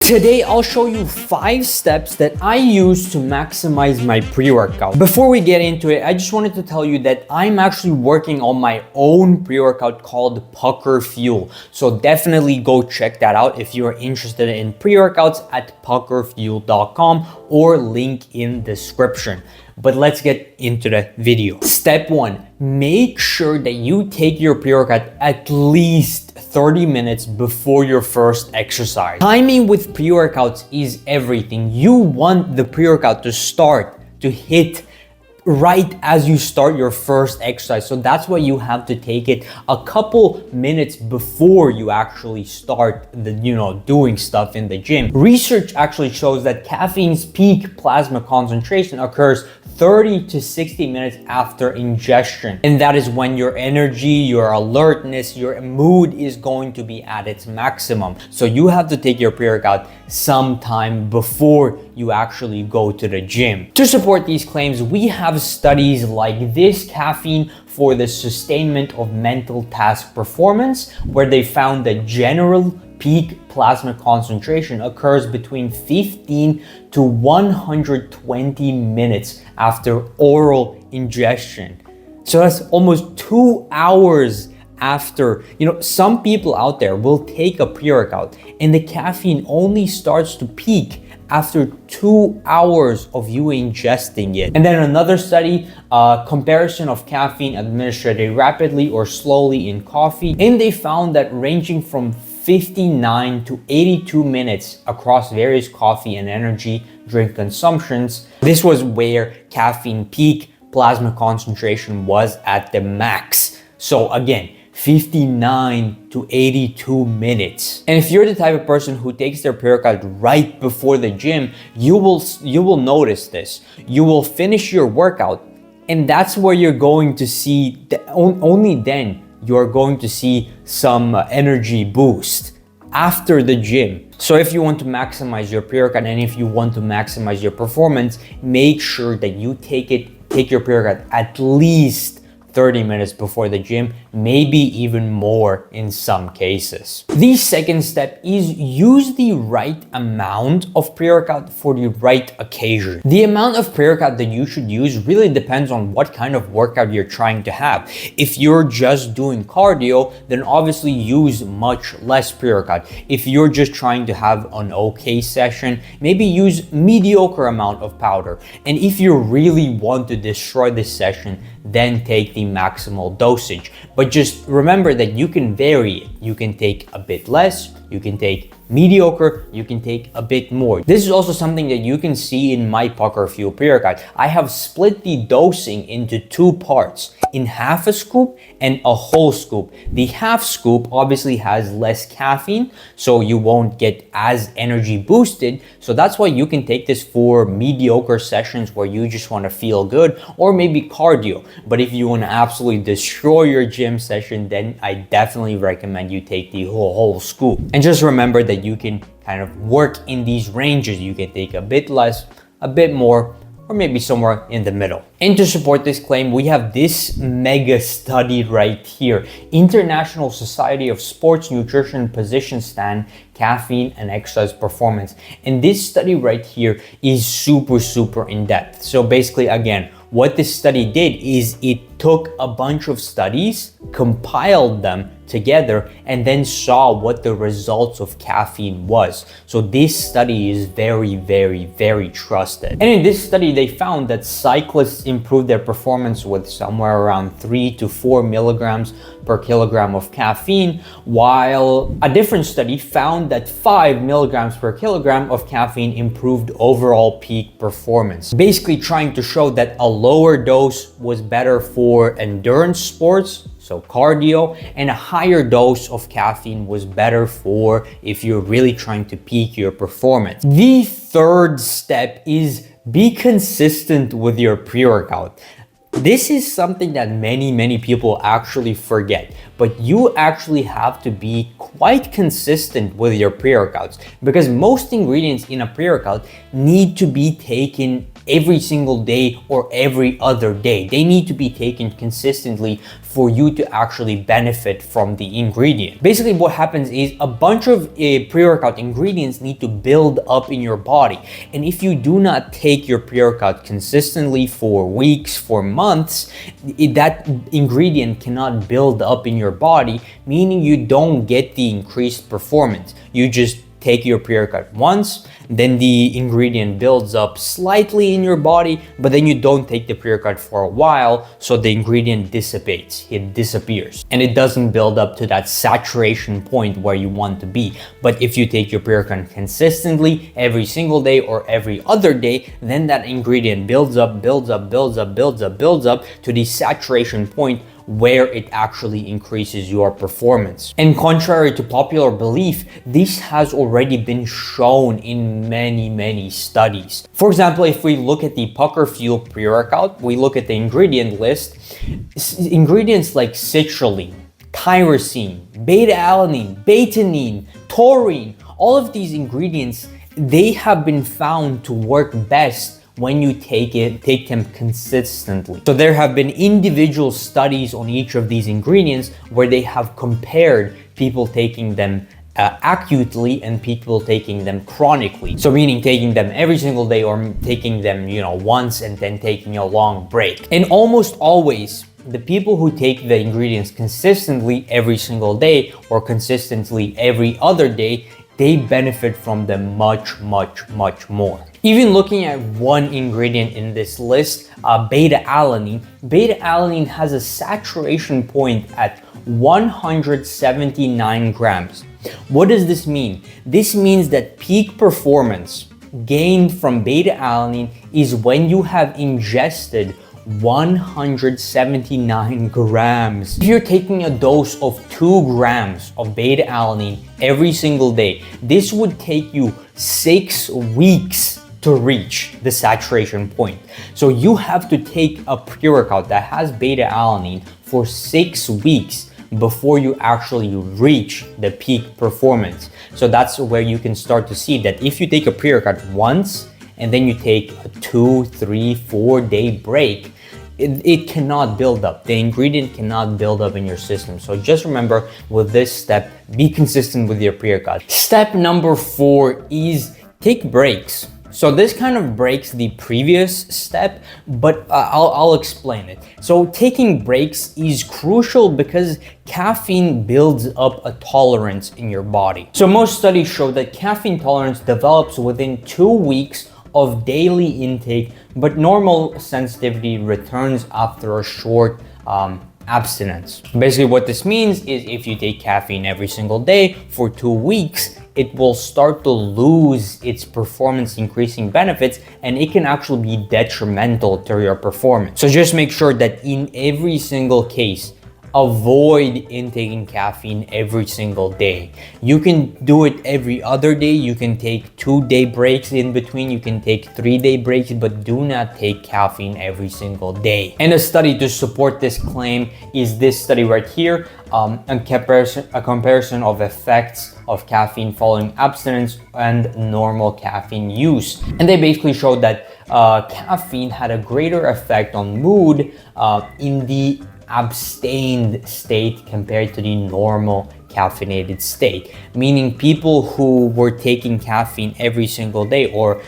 Today, I'll show you 5 steps that I use to maximize my pre-workout. Before we get into it, I just wanted to tell you that I'm actually working on my own pre-workout called Pucker Fuel. So definitely go check that out if you're interested in pre-workouts at puckerfuel.com or link in description. But let's get into the video. Step 1, make sure that you take your pre-workout at least 30 minutes before your first exercise. Timing with pre-workouts is everything. You want the pre-workout to hit right as you start your first exercise. So that's why you have to take it a couple minutes before you actually start doing stuff in the gym. Research actually shows that caffeine's peak plasma concentration occurs 30 to 60 minutes after ingestion. And that is when your energy, your alertness, your mood is going to be at its maximum. So you have to take your pre-workout sometime before you actually go to the gym. To support these claims, we have studies like this: caffeine for the sustainment of mental task performance, where they found that general peak plasma concentration occurs between 15 to 120 minutes after oral ingestion. So that's almost 2 hours after. Some people out there will take a pre-workout and the caffeine only starts to peak after 2 hours of you ingesting it. And then another study, comparison of caffeine administered rapidly or slowly in coffee, and they found that ranging from 59 to 82 minutes across various coffee and energy drink consumptions. This was where caffeine peak plasma concentration was at the max. So again, 59 to 82 minutes. And if you're the type of person who takes their pre-workout right before the gym, you will notice this. You will finish your workout, and that's where you're going to see, only then you're going to see some energy boost after the gym. So if you want to maximize your pre-workout and if you want to maximize your performance, make sure that you take your pre-workout at least 30 minutes before the gym, maybe even more in some cases. The second step is use the right amount of pre-workout for the right occasion. The amount of pre-workout that you should use really depends on what kind of workout you're trying to have. If you're just doing cardio, then obviously use much less pre-workout. If you're just trying to have an okay session, maybe use mediocre amount of powder. And if you really want to destroy this session, then take the maximal dosage. But just remember that you can vary it. You can take a bit less, you can take mediocre, you can take a bit more. This is also something that you can see in my Pucker Fuel pre-workout. I have split the dosing into 2 parts, in half a scoop and a whole scoop. The half scoop obviously has less caffeine, so you won't get as energy boosted. So that's why you can take this for mediocre sessions where you just want to feel good, or maybe cardio. But if you want to absolutely destroy your gym session, then I definitely recommend you take the whole scoop. And just remember that you can kind of work in these ranges. You can take a bit less, a bit more, or maybe somewhere in the middle. And to support this claim, we have this mega study right here. International Society of Sports Nutrition Position Stand, Caffeine and Exercise Performance. And this study right here is super in depth. So basically, again, what this study did is it took a bunch of studies, compiled them together, and then saw what the results of caffeine was. So this study is very trusted. And in this study, they found that cyclists improved their performance with somewhere around 3 to 4 milligrams per kilogram of caffeine, while a different study found that 5 milligrams per kilogram of caffeine improved overall peak performance. Basically trying to show that a lower dose was better for endurance sports, so cardio, and a higher dose of caffeine was better for if you're really trying to peak your performance. The third step is be consistent with your pre-workout. This is something that many people actually forget, but you actually have to be quite consistent with your pre-workouts, because most ingredients in a pre-workout need to be taken every single day or every other day. They need to be taken consistently for you to actually benefit from the ingredient. Basically, what happens is a bunch of pre-workout ingredients need to build up in your body. And if you do not take your pre-workout consistently for weeks, for months, that ingredient cannot build up in your body, meaning you don't get the increased performance. You just take your pre-workout once, then the ingredient builds up slightly in your body, but then you don't take the pre-workout for a while, so the ingredient dissipates, it disappears, and it doesn't build up to that saturation point where you want to be. But if you take your pre-workout consistently every single day or every other day, then that ingredient builds up to the saturation point where it actually increases your performance. And contrary to popular belief, this has already been shown in many studies. For example, if we look at the Pucker Fuel pre-workout, we look at the ingredient list, ingredients like citrulline, tyrosine, beta-alanine, betaine, taurine, all of these ingredients, they have been found to work best when you take them consistently. So there have been individual studies on each of these ingredients where they have compared people taking them acutely and people taking them chronically. So meaning taking them every single day or taking them, once and then taking a long break. And almost always, the people who take the ingredients consistently every single day or consistently every other day, they benefit from them much more. Even looking at one ingredient in this list, beta-alanine. Beta-alanine has a saturation point at 179 grams. What does this mean? This means that peak performance gained from beta-alanine is when you have ingested 179 grams. If you're taking a dose of 2 grams of beta-alanine every single day, this would take you 6 weeks to reach the saturation point. So you have to take a pre-workout that has beta-alanine for 6 weeks before you actually reach the peak performance. So that's where you can start to see that if you take a pre-workout once and then you take a 2, 3, 4 day break, it cannot build up. The ingredient cannot build up in your system. So just remember, with this step, be consistent with your pre-workout. Step number 4 is take breaks. So this kind of breaks the previous step, but I'll explain it. So taking breaks is crucial because caffeine builds up a tolerance in your body. So most studies show that caffeine tolerance develops within 2 weeks of daily intake, but normal sensitivity returns after a short abstinence. Basically what this means is if you take caffeine every single day for 2 weeks, it will start to lose its performance increasing benefits, and it can actually be detrimental to your performance. So just make sure that in every single case, avoid intaking caffeine every single day. You can do it every other day. You can take 2-day breaks in between. You can take 3-day breaks, but do not take caffeine every single day. And a study to support this claim is this study right here, a comparison of effects of caffeine following abstinence and normal caffeine use. And they basically showed that caffeine had a greater effect on mood in the abstained state compared to the normal caffeinated state, meaning people who were taking caffeine every single day or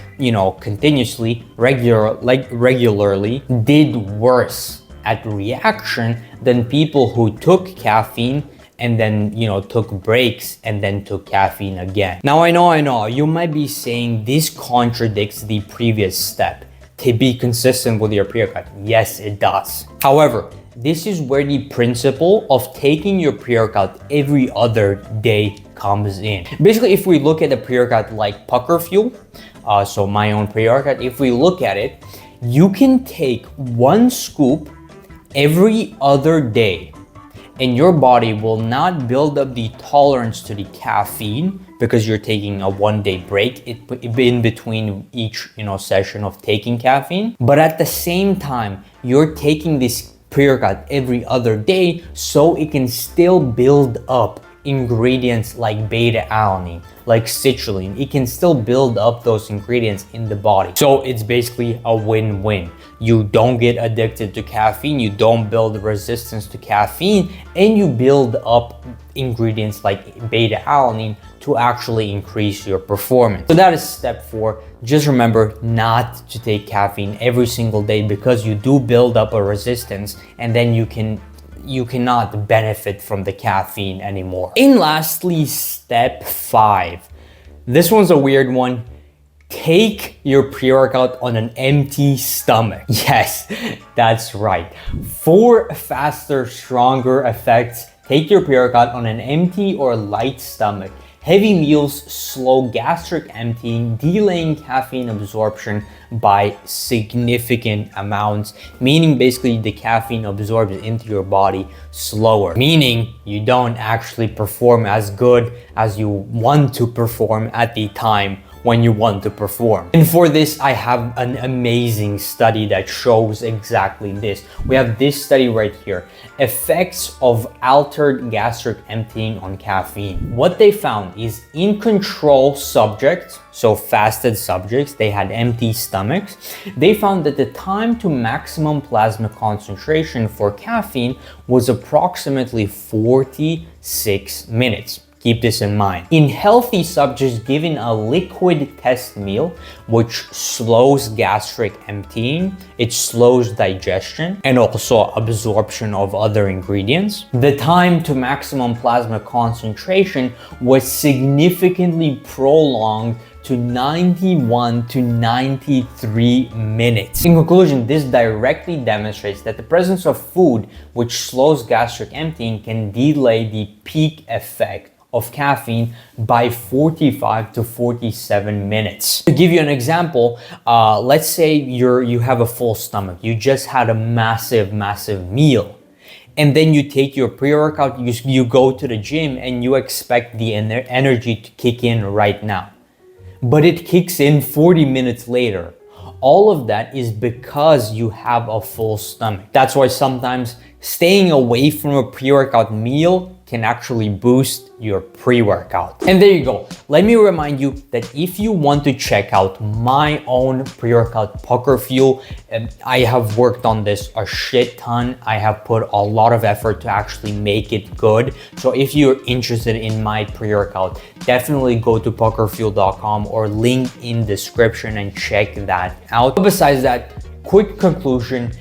continuously regularly did worse at reaction than people who took caffeine and then took breaks and then took caffeine again. Now I know you might be saying this contradicts the previous step, to be consistent with your pre-workout. Yes, it does. However, this is where the principle of taking your pre-workout every other day comes in. Basically, if we look at a pre-workout like Pucker Fuel, so my own pre-workout, if we look at it, you can take 1 scoop every other day and your body will not build up the tolerance to the caffeine because you're taking a 1-day break in between each session of taking caffeine. But at the same time, you're taking this pre-workout every other day so it can still build up ingredients like beta-alanine, like citrulline. It can still build up those ingredients in the body. So it's basically a win-win. You don't get addicted to caffeine, you don't build resistance to caffeine, and you build up ingredients like beta-alanine to actually increase your performance. So that is step 4. Just remember not to take caffeine every single day, because you do build up a resistance and then you cannot benefit from the caffeine anymore. And lastly, step 5. This one's a weird one. Take your pre-workout on an empty stomach. Yes, that's right. For faster, stronger effects, take your pre-workout on an empty or light stomach. Heavy meals slow gastric emptying, delaying caffeine absorption by significant amounts, meaning basically the caffeine absorbs into your body slower, meaning you don't actually perform as good as you want to perform at the time when you want to perform. And for this, I have an amazing study that shows exactly this. We have this study right here, effects of altered gastric emptying on caffeine. What they found is in control subjects, so fasted subjects, they had empty stomachs, they found that the time to maximum plasma concentration for caffeine was approximately 46 minutes. Keep this in mind. In healthy subjects given a liquid test meal, which slows gastric emptying, it slows digestion and also absorption of other ingredients, the time to maximum plasma concentration was significantly prolonged to 91 to 93 minutes. In conclusion, this directly demonstrates that the presence of food which slows gastric emptying can delay the peak effect of caffeine by 45 to 47 minutes. To give you an example, let's say you have a full stomach, you just had a massive meal, and then you take your pre-workout, you go to the gym and you expect the energy to kick in right now, but it kicks in 40 minutes later. All of that is because you have a full stomach. That's why sometimes staying away from a pre-workout meal can actually boost your pre-workout. And there you go. Let me remind you that if you want to check out my own pre-workout Pucker Fuel, I have worked on this a shit ton. I have put a lot of effort to actually make it good. So if you're interested in my pre-workout, definitely go to puckerfuel.com or link in description and check that out. But besides that, quick conclusion,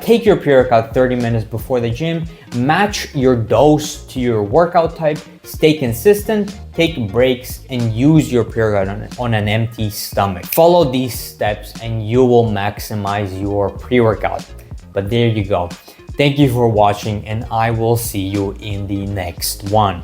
take your pre-workout 30 minutes before the gym, match your dose to your workout type, stay consistent, take breaks, and use your pre-workout on an empty stomach. Follow these steps and you will maximize your pre-workout. But there you go. Thank you for watching, and I will see you in the next one.